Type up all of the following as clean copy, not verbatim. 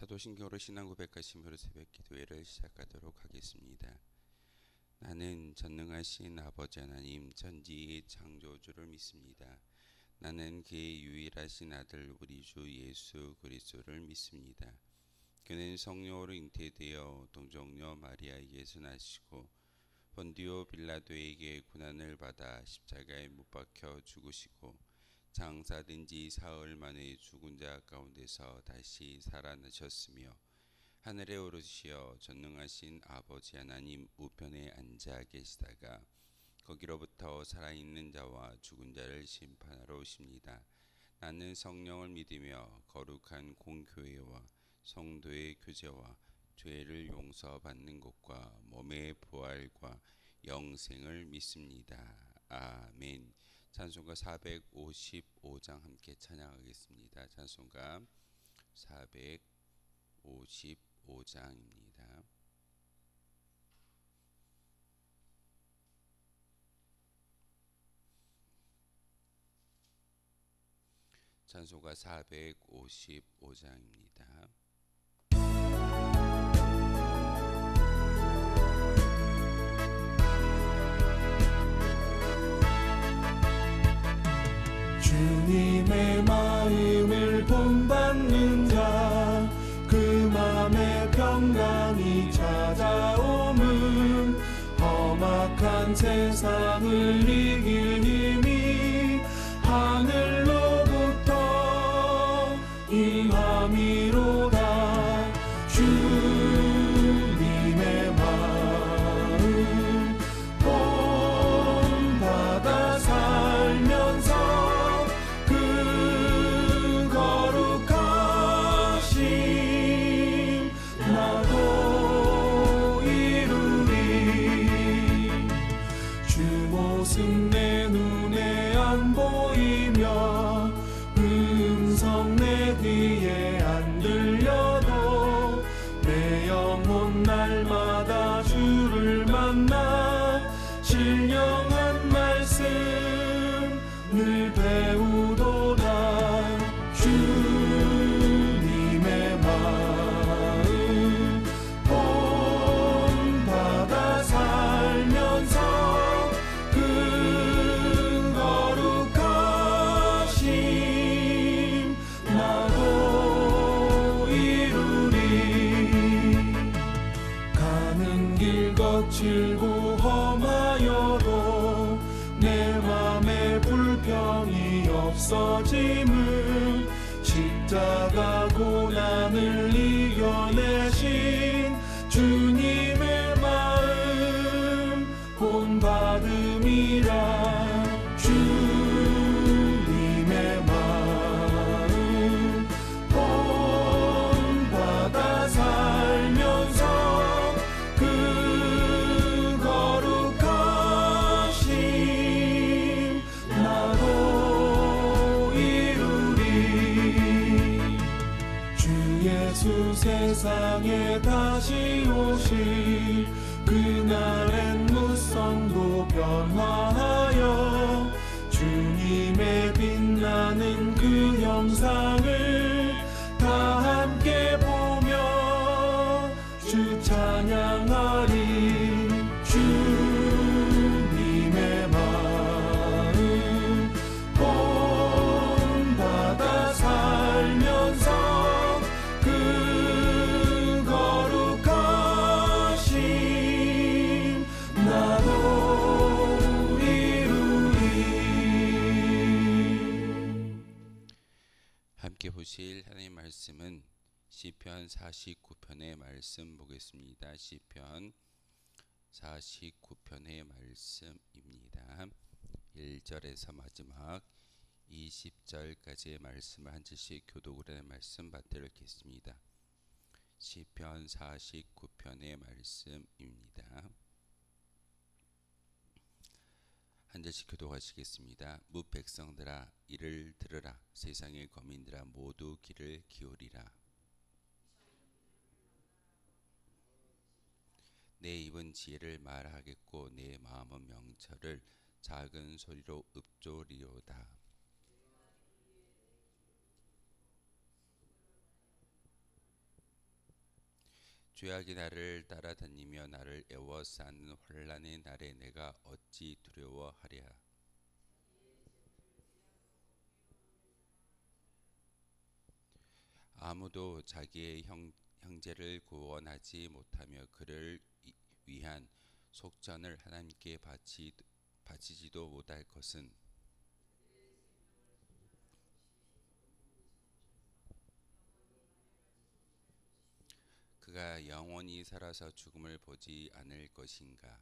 사도신경으로 신앙 고백하심으로 새벽 기도회를 시작하도록 하겠습니다. 나는 전능하신 아버지 하나님 전지의 창조주를 믿습니다. 나는 그의 유일하신 아들 우리 주 예수 그리스도를 믿습니다. 그는 성령으로 잉태되어 동정녀 마리아에게서 나시고 본디오 빌라도에게 고난을 받아 십자가에 못 박혀 죽으시고 장사된 지 사흘 만에 죽은 자 가운데서 다시 살아나셨으며 하늘에 오르시어 전능하신 아버지 하나님 우편에 앉아 계시다가 거기로부터 살아있는 자와 죽은 자를 심판하러 오십니다. 나는 성령을 믿으며 거룩한 공교회와 성도의 교제와 죄를 용서받는 것과 몸의 부활과 영생을 믿습니다. 아멘. 찬송가 455장 함께 찬양하겠습니다. 찬송가 455장입니다. 찬송가 455장입니다. 주님의 마음을 본받는 자, 그 맘에 평강이 찾아옴은 험악한 세상을 이길 힘이 하늘로부터 임함이로다. 주님의 마음 본받아 살면서 내 눈에 안 보이며 음성 내 귀에 안 들려도 내 영혼 날마다 주를 만나 신령한 말씀 늘 배우도다. 주님의 마음 본받아 살면서 거칠고 험하여도 내 맘에 불평이 없어짐은 십자가 고난을 이겨내신 주님의 마음 본받음이라. 주님의 마음 본받아 살면서 예수 세상에 다시 오실 그날엔 무성도 변화하여 주님의 빛나는 그 형상을 다 함께 보며 주 찬양하리. 주님의 마음 본받아 살면서 함께 보실 하나님의 말씀은 시편 49편의 말씀 보겠습니다. 시편 49편의 말씀입니다. 1절에서 마지막 20절까지의 말씀을 한 절씩 교독을 하는 말씀 받들어 읽겠습니다. 시편 49편의 말씀입니다. 한 절씩 교독하시겠습니다. 뭇 백성들아 이를 들으라. 세상의 거민들아 모두 귀를 기울이라. 내 입은 지혜를 말하겠고 내 마음은 명철을 작은 소리로 읊조리로다. 죄악이 나를 따라다니며 나를 애워싸는 환난의 날에 내가 어찌 두려워하랴. 아무도 자기의 형제를 구원하지 못하며 그를 위한 속전을 하나님께 바치지도 못할 것은 그가 영원히 살아서 죽음을 보지 않을 것인가.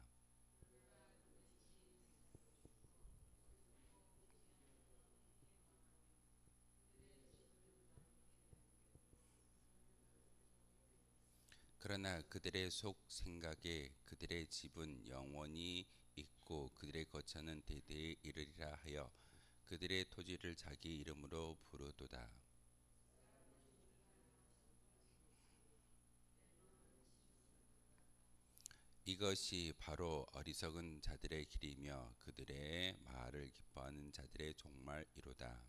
그러나 그들의 속 생각에 그들의 집은 영원히 있고 그들의 거처는 대대에 이르리라 하여 그들의 토지를 자기 이름으로 부르도다. 이것이 바로 어리석은 자들의 길이며 그들의 말을 기뻐하는 자들의 종말이로다.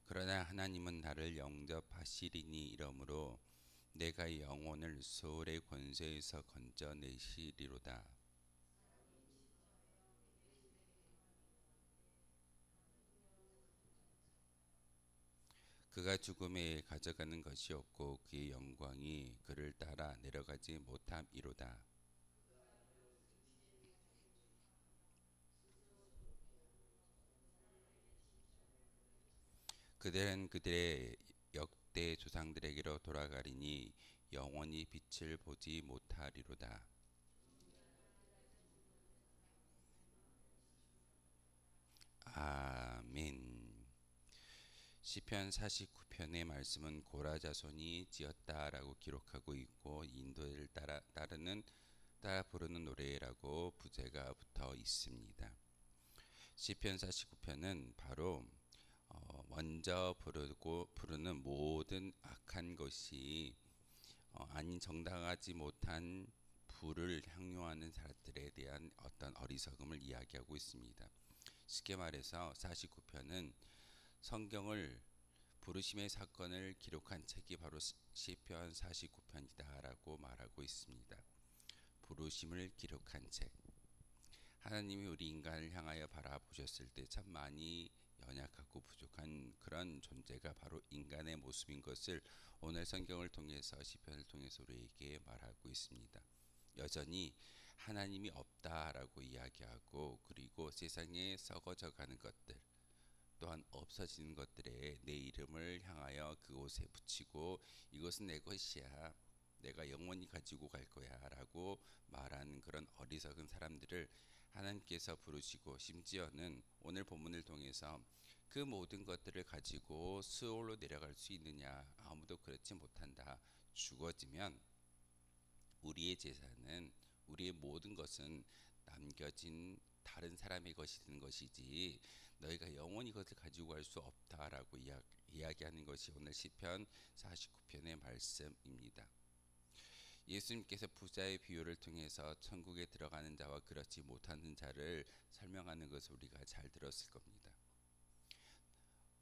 그러나 하나님은 나를 영접하시리니 이러므로 내가 영혼을 소울의 권세에서 건져내시리로다. 그가 죽음에 가져가는 것이 없고 그의 영광이 그를 따라 내려가지 못함이로다. 그들은 그들의 역대 조상들에게로 돌아가리니 영원히 빛을 보지 못하리로다. 아멘. 시편 49편의 말씀은 고라 자손이 지었다라고 기록하고 있고 인도를 따라 부르는 노래라고 부제가 붙어 있습니다. 시편 49편은 바로 먼저 부르는 모든 악한 것이 아닌 정당하지 못한 부를 향유하는 사람들에 대한 어떤 어리석음을 이야기하고 있습니다. 쉽게 말해서 49편은 성경을 부르심의 사건을 기록한 책이 바로 시편 49편이다라고 말하고 있습니다. 부르심을 기록한 책. 하나님이 우리 인간을 향하여 바라보셨을 때 참 많이 연약하고 부족한 그런 존재가 바로 인간의 모습인 것을 오늘 성경을 통해서 시편을 통해서 우리에게 말하고 있습니다. 여전히 하나님이 없다라고 이야기하고 그리고 세상에 썩어져 가는 것들 또한 없어지는 것들에 내 이름을 향하여 그곳에 붙이고 이것은 내 것이야. 내가 영원히 가지고 갈 거야 라고 말하는 그런 어리석은 사람들을 하나님께서 부르시고 심지어는 오늘 본문을 통해서 그 모든 것들을 가지고 스올로 내려갈 수 있느냐? 아무도 그렇지 못한다. 죽어지면 우리의 재산은 우리의 모든 것은 남겨진 다른 사람의 것이 되는 것이지 너희가 영원히 그것을 가지고 갈 수 없다라고 이야기하는 것이 오늘 시편 49편의 말씀입니다. 예수님께서 부자의 비유를 통해서 천국에 들어가는 자와 그렇지 못하는 자를 설명하는 것을 우리가 잘 들었을 겁니다.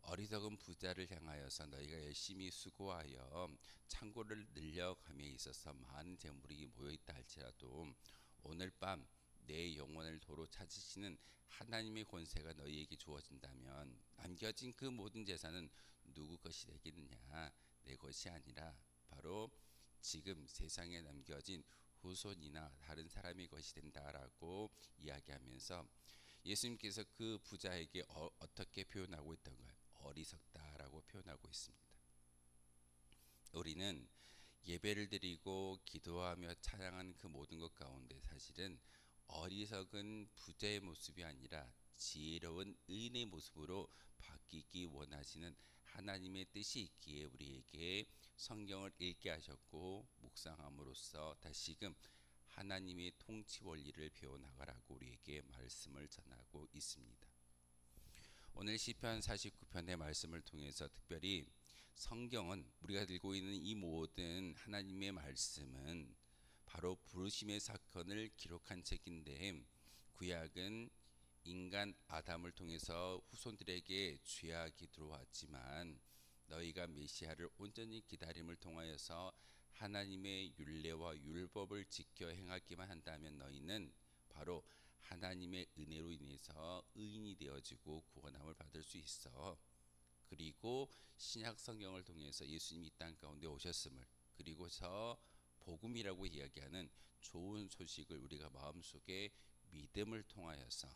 어리석은 부자를 향하여서 너희가 열심히 수고하여 창고를 늘려감에 있어서 많은 재물이 모여있다 할지라도 오늘 밤 내 영혼을 도로 찾으시는 하나님의 권세가 너희에게 주어진다면 남겨진 그 모든 재산은 누구 것이 되겠느냐? 내 것이 아니라 바로 지금 세상에 남겨진 후손이나 다른 사람의 것이 된다라고 이야기하면서 예수님께서 그 부자에게 어떻게 표현하고 있던가요? 어리석다라고 표현하고 있습니다. 우리는 예배를 드리고 기도하며 찬양하는 그 모든 것 가운데 사실은 어리석은 부자의 모습이 아니라 지혜로운 의인의 모습으로 바뀌기 원하시는 하나님의 뜻이 있기에 우리에게 성경을 읽게 하셨고 묵상함으로써 다시금 하나님의 통치 원리를 배워나가라고 우리에게 말씀을 전하고 있습니다. 오늘 시편 49편의 말씀을 통해서 특별히 성경은 우리가 들고 있는 이 모든 하나님의 말씀은 바로 부르심의 사건을 기록한 책인데, 구약은 인간 아담을 통해서 후손들에게 죄악이 들어왔지만 너희가 메시아를 온전히 기다림을 통하여서 하나님의 율례와 율법을 지켜 행하기만 한다면 너희는 바로 하나님의 은혜로 인해서 의인이 되어지고 구원함을 받을 수 있어. 그리고 신약 성경을 통해서 예수님이 이 땅 가운데 오셨음을, 그리고서 복음이라고 이야기하는 좋은 소식을 우리가 마음속에 믿음을 통하여서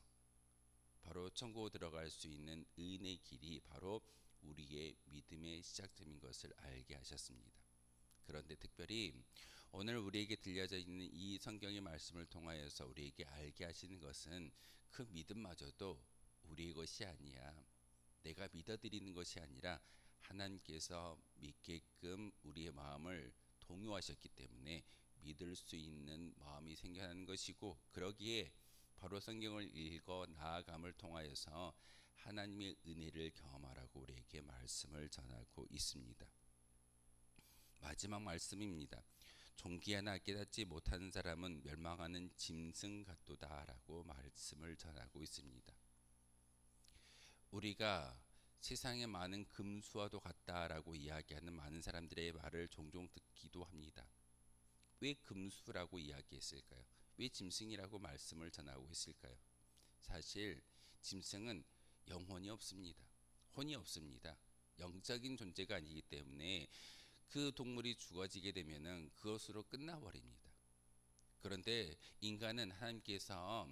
바로 천국에 들어갈 수 있는 의인의 길이 바로 우리의 믿음의 시작점인 것을 알게 하셨습니다. 그런데 특별히 오늘 우리에게 들려져 있는 이 성경의 말씀을 통하여서 우리에게 알게 하시는 것은 그 믿음마저도 우리의 것이 아니야, 내가 믿어드리는 것이 아니라 하나님께서 믿게끔 우리의 마음을 동요하셨기 때문에 믿을 수 있는 마음이 생겨나는 것이고, 그러기에 바로 성경을 읽어 나아감을 통하여서 하나님의 은혜를 경험하라고 우리에게 말씀을 전하고 있습니다. 마지막 말씀입니다. 종기하나 깨닫지 못하는 사람은 멸망하는 짐승 같도다라고 말씀을 전하고 있습니다. 우리가 세상에 많은 금수와도 같다라고 이야기하는 많은 사람들의 말을 종종 듣기도 합니다. 왜 금수라고 이야기했을까요? 왜 짐승이라고 말씀을 전하고 있을까요? 사실 짐승은 영혼이 없습니다. 혼이 없습니다. 영적인 존재가 아니기 때문에 그 동물이 죽어지게 되면은 그것으로 끝나버립니다. 그런데 인간은 하나님께서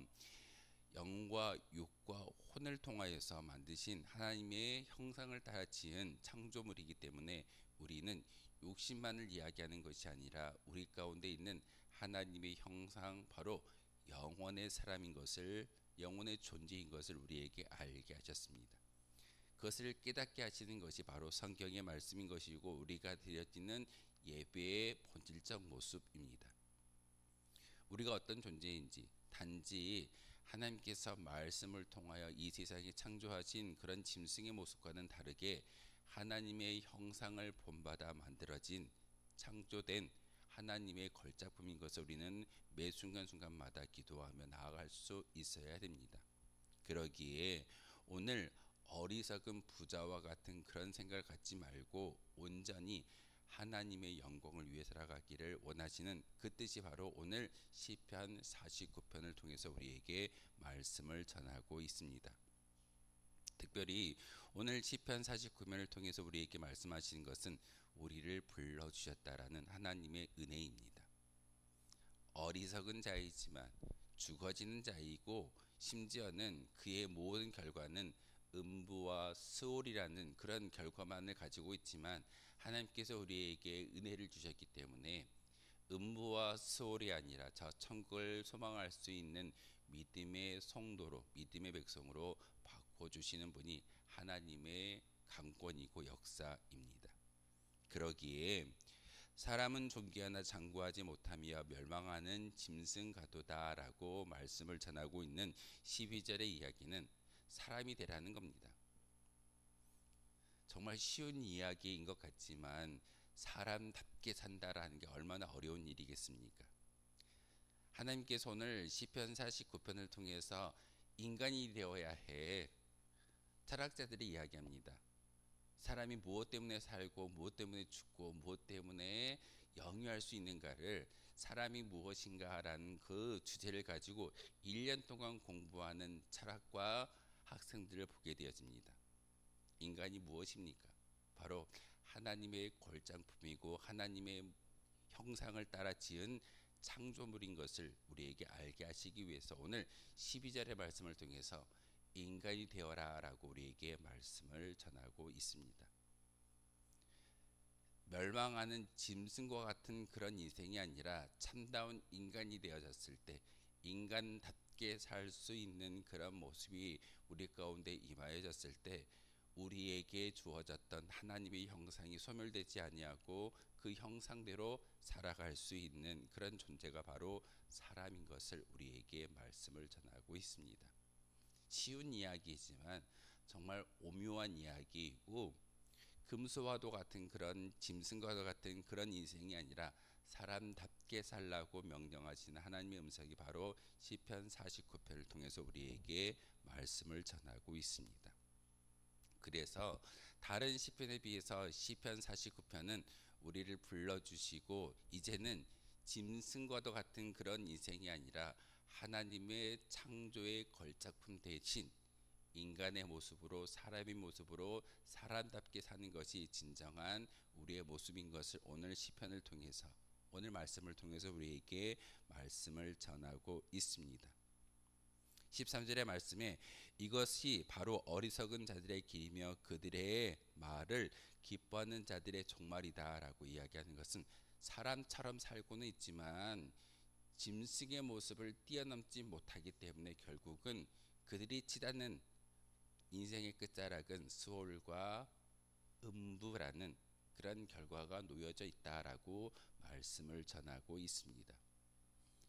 영과 육과 혼을 통하여서 만드신 하나님의 형상을 따라 지은 창조물이기 때문에 우리는 욕심만을 이야기하는 것이 아니라 우리 가운데 있는 하나님의 형상, 바로 영혼의 사람인 것을, 영혼의 존재인 것을 우리에게 알게 하셨습니다. 그것을 깨닫게 하시는 것이 바로 성경의 말씀인 것이고 우리가 드려지는 예배의 본질적 모습입니다. 우리가 어떤 존재인지, 단지 하나님께서 말씀을 통하여 이 세상에 창조하신 그런 짐승의 모습과는 다르게 하나님의 형상을 본받아 만들어진, 창조된 하나님의 걸작품인 것을 우리는 매 순간순간마다 기도하며 나아갈 수 있어야 됩니다. 그러기에 오늘 어리석은 부자와 같은 그런 생각을 갖지 말고 온전히 하나님의 영광을 위해 살아가기를 원하시는 그 뜻이 바로 오늘 시편 49편을 통해서 우리에게 말씀을 전하고 있습니다. 특별히 오늘 시편 49편을 통해서 우리에게 말씀하시는 것은 우리를 불러주셨다라는 하나님의 은혜입니다. 어리석은 자이지만 죽어지는 자이고, 심지어는 그의 모든 결과는 음부와 스올이라는 그런 결과만을 가지고 있지만 하나님께서 우리에게 은혜를 주셨기 때문에 음부와 스올이 아니라 저 천국을 소망할 수 있는 믿음의 성도로, 믿음의 백성으로 바꿔주시는 분이 하나님의 강권이고 역사입니다. 그러기에 사람은 존귀하나 장구하지 못하며 멸망하는 짐승 같도다라고 말씀을 전하고 있는 12절의 이야기는 사람이 되라는 겁니다. 정말 쉬운 이야기인 것 같지만 사람답게 산다라는 게 얼마나 어려운 일이겠습니까? 하나님께서 오늘 시편 49편을 통해서 인간이 되어야 해, 철학자들이 이야기합니다. 사람이 무엇 때문에 살고 무엇 때문에 죽고 무엇 때문에 영위할 수 있는가를, 사람이 무엇인가라는 그 주제를 가지고 1년 동안 공부하는 철학과 학생들을 보게 되어집니다. 인간이 무엇입니까? 바로 하나님의 걸작품이고 하나님의 형상을 따라 지은 창조물인 것을 우리에게 알게 하시기 위해서 오늘 12절의 말씀을 통해서 인간이 되어라 라고 우리에게 말씀을 전하고 있습니다. 멸망하는 짐승과 같은 그런 인생이 아니라 참다운 인간이 되어졌을 때 인간답게 살 수 있는 그런 모습이 우리 가운데 임하여졌을 때 우리에게 주어졌던 하나님의 형상이 소멸되지 아니하고 그 형상대로 살아갈 수 있는 그런 존재가 바로 사람인 것을 우리에게 말씀을 전하고 있습니다. 쉬운 이야기이지만 정말 오묘한 이야기이고, 금수와도 같은 그런 짐승과도 같은 그런 인생이 아니라 사람답게 살라고 명령하시는 하나님의 음성이 바로 시편 49편을 통해서 우리에게 말씀을 전하고 있습니다. 그래서 다른 시편에 비해서 시편 49편은 우리를 불러주시고 이제는 짐승과도 같은 그런 인생이 아니라 하나님의 창조의 걸작품 대신 인간의 모습으로 사람의 모습으로 사람답게 사는 것이 진정한 우리의 모습인 것을 오늘 시편을 통해서 오늘 말씀을 통해서 우리에게 말씀을 전하고 있습니다. 13절의 말씀에 이것이 바로 어리석은 자들의 길이며 그들의 말을 기뻐하는 자들의 종말이다 라고 이야기하는 것은 사람처럼 살고는 있지만 짐승의 모습을 뛰어넘지 못하기 때문에 결국은 그들이 치닫는 인생의 끝자락은 수월과 음부라는 그런 결과가 놓여져 있다라고 말씀을 전하고 있습니다.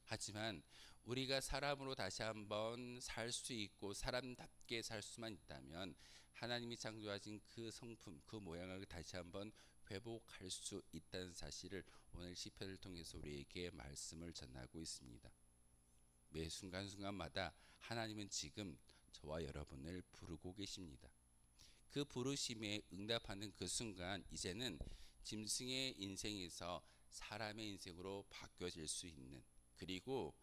하지만 우리가 사람으로 다시 한번 살 수 있고 사람답게 살 수만 있다면 하나님이 창조하신 그 성품, 그 모양을 다시 한번 회복할 수 있다는 사실을 오늘 시편을 통해서 우리에게 말씀을 전하고 있습니다. 매 순간순간마다 하나님은 지금 저와 여러분을 부르고 계십니다. 그 부르심에 응답하는 그 순간 이제는 짐승의 인생에서 사람의 인생으로 바뀌어질 수 있는, 그리고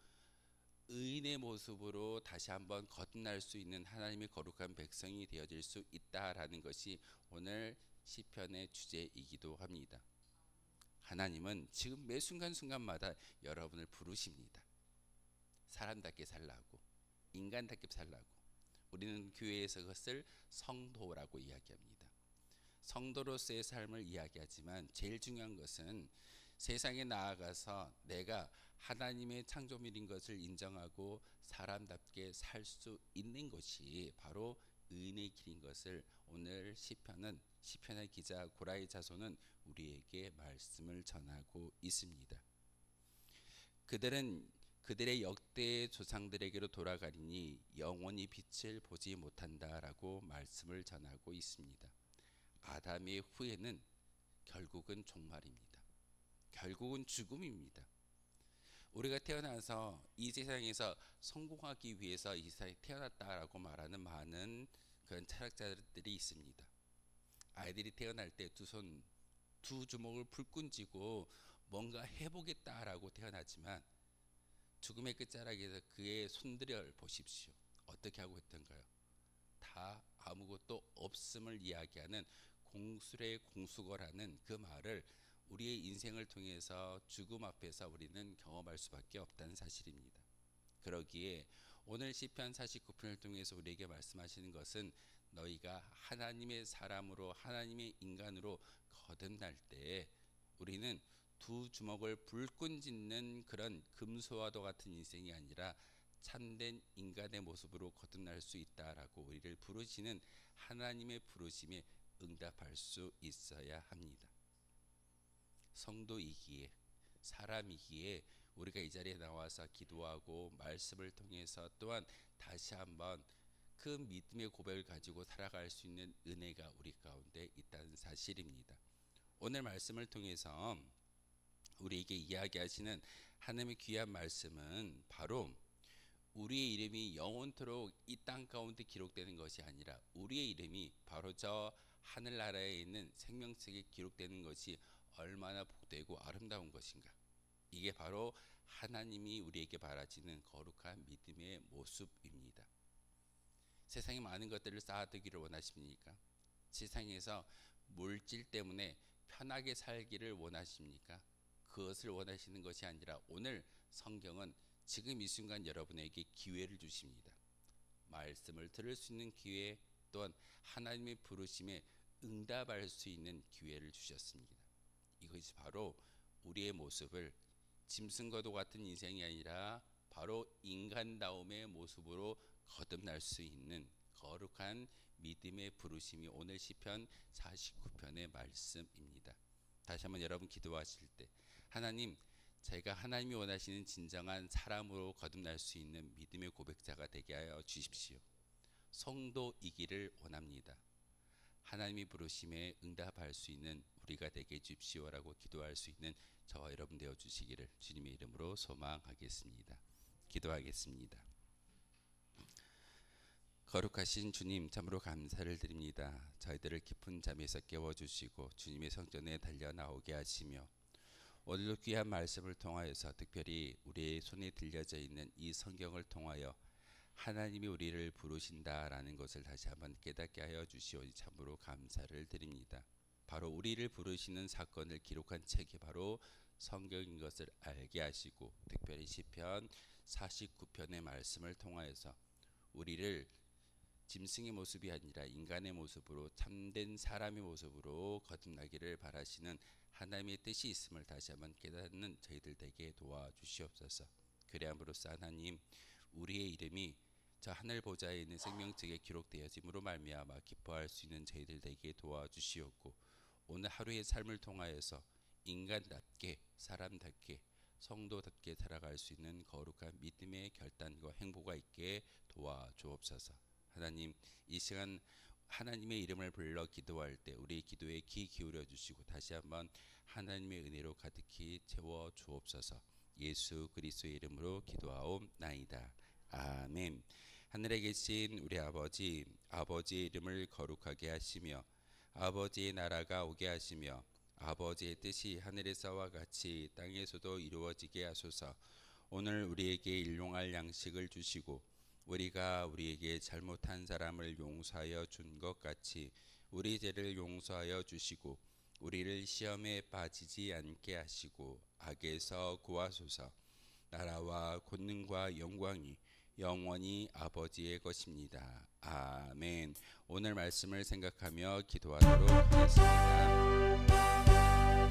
의인의 모습으로 다시 한번 거듭날 수 있는 하나님의 거룩한 백성이 되어질 수 있다라는 것이 오늘 시편의 주제이기도 합니다. 하나님은 지금 매 순간순간마다 여러분을 부르십니다. 사람답게 살라고, 인간답게 살라고. 우리는 교회에서 그것을 성도라고 이야기합니다. 성도로서의 삶을 이야기하지만 제일 중요한 것은 세상에 나아가서 내가 하나님의 창조물인 것을 인정하고 사람답게 살 수 있는 것이 바로 의인의 길인 것을 오늘 시편의 기자 고라의 자손은 우리에게 말씀을 전하고 있습니다. 그들은 그들의 역대 조상들에게로 돌아가리니 영원히 빛을 보지 못한다라고 말씀을 전하고 있습니다. 아담의 후에는 결국은 종말입니다. 결국은 죽음입니다. 우리가 태어나서 이 세상에서 성공하기 위해서 이 세상에 태어났다라고 말하는 많은 그런 철학자들이 있습니다. 아이들이 태어날 때 두 주먹을 불끈 쥐고 뭔가 해보겠다라고 태어나지만 죽음의 끝자락에서 그의 손들을 보십시오. 어떻게 하고 있던가요? 다 아무것도 없음을 이야기하는 공술의 공수거라는 그 말을 우리의 인생을 통해서 죽음 앞에서 우리는 경험할 수밖에 없다는 사실입니다. 그러기에 오늘 시편 49편을 통해서 우리에게 말씀하시는 것은 너희가 하나님의 사람으로 하나님의 인간으로 거듭날 때 우리는 두 주먹을 불끈 짚는 그런 금수와도 같은 인생이 아니라 참된 인간의 모습으로 거듭날 수 있다라고 우리를 부르시는 하나님의 부르심에 응답할 수 있어야 합니다. 성도이기에, 사람이기에 우리가 이 자리에 나와서 기도하고 말씀을 통해서 또한 다시 한번 그 믿음의 고백을 가지고 살아갈 수 있는 은혜가 우리 가운데 있다는 사실입니다. 오늘 말씀을 통해서 우리에게 이야기하시는 하나님의 귀한 말씀은 바로 우리의 이름이 영원토록 이 땅 가운데 기록되는 것이 아니라 우리의 이름이 바로 저 하늘나라에 있는 생명책에 기록되는 것이 얼마나 복되고 아름다운 것인가. 이게 바로 하나님이 우리에게 바라시는 거룩한 믿음의 모습입니다. 세상에 많은 것들을 쌓아두기를 원하십니까? 세상에서 물질 때문에 편하게 살기를 원하십니까? 그것을 원하시는 것이 아니라 오늘 성경은 지금 이 순간 여러분에게 기회를 주십니다. 말씀을 들을 수 있는 기회, 또한 하나님의 부르심에 응답할 수 있는 기회를 주셨습니다. 이것이 바로 우리의 모습을 짐승과도 같은 인생이 아니라 바로 인간다움의 모습으로 거듭날 수 있는 거룩한 믿음의 부르심이 오늘 시편 49편의 말씀입니다. 다시 한번 여러분 기도하실 때 하나님, 제가 하나님이 원하시는 진정한 사람으로 거듭날 수 있는 믿음의 고백자가 되게 하여 주십시오. 성도이기를 원합니다. 하나님이 부르심에 응답할 수 있는 우리가 되게 주십시오라고 기도할 수 있는 저와 여러분 되어 주시기를 주님의 이름으로 소망하겠습니다. 기도하겠습니다. 거룩하신 주님, 참으로 감사를 드립니다. 저희들을 깊은 잠에서 깨워주시고 주님의 성전에 달려 나오게 하시며 오늘도 귀한 말씀을 통하여서 특별히 우리의 손에 들려져 있는 이 성경을 통하여 하나님이 우리를 부르신다라는 것을 다시 한번 깨닫게 하여 주시오니 참으로 감사를 드립니다. 바로 우리를 부르시는 사건을 기록한 책이 바로 성경인 것을 알게 하시고 특별히 시편 49편의 말씀을 통하여서 우리를 짐승의 모습이 아니라 인간의 모습으로 참된 사람의 모습으로 거듭나기를 바라시는 하나님의 뜻이 있음을 다시 한번 깨닫는 저희들 되게 도와주시옵소서. 그래함으로써 하나님, 우리의 이름이 저 하늘 보좌에 있는 생명책에 기록되어짐으로 말미암아 기뻐할 수 있는 저희들 되게 도와주시옵고 오늘 하루의 삶을 통하여서 인간답게 사람답게 성도답게 살아갈 수 있는 거룩한 믿음의 결단과 행보가 있게 도와주옵소서. 하나님, 이 시간 하나님의 이름을 불러 기도할 때 우리의 기도에 귀 기울여 주시고 다시 한번 하나님의 은혜로 가득히 채워 주옵소서. 예수 그리스도의 이름으로 기도하옵나이다. 아멘. 하늘에 계신 우리 아버지, 아버지의 이름을 거룩하게 하시며 아버지의 나라가 오게 하시며 아버지의 뜻이 하늘에서와 같이 땅에서도 이루어지게 하소서. 오늘 우리에게 일용할 양식을 주시고 우리가 우리에게 잘못한 사람을 용서하여 준 것 같이 우리 죄를 용서하여 주시고 우리를 시험에 빠지지 않게 하시고 악에서 구하소서. 나라와 권능과 영광이 영원히 아버지의 것입니다. 아멘. 오늘 말씀을 생각하며 기도하도록 하겠습니다.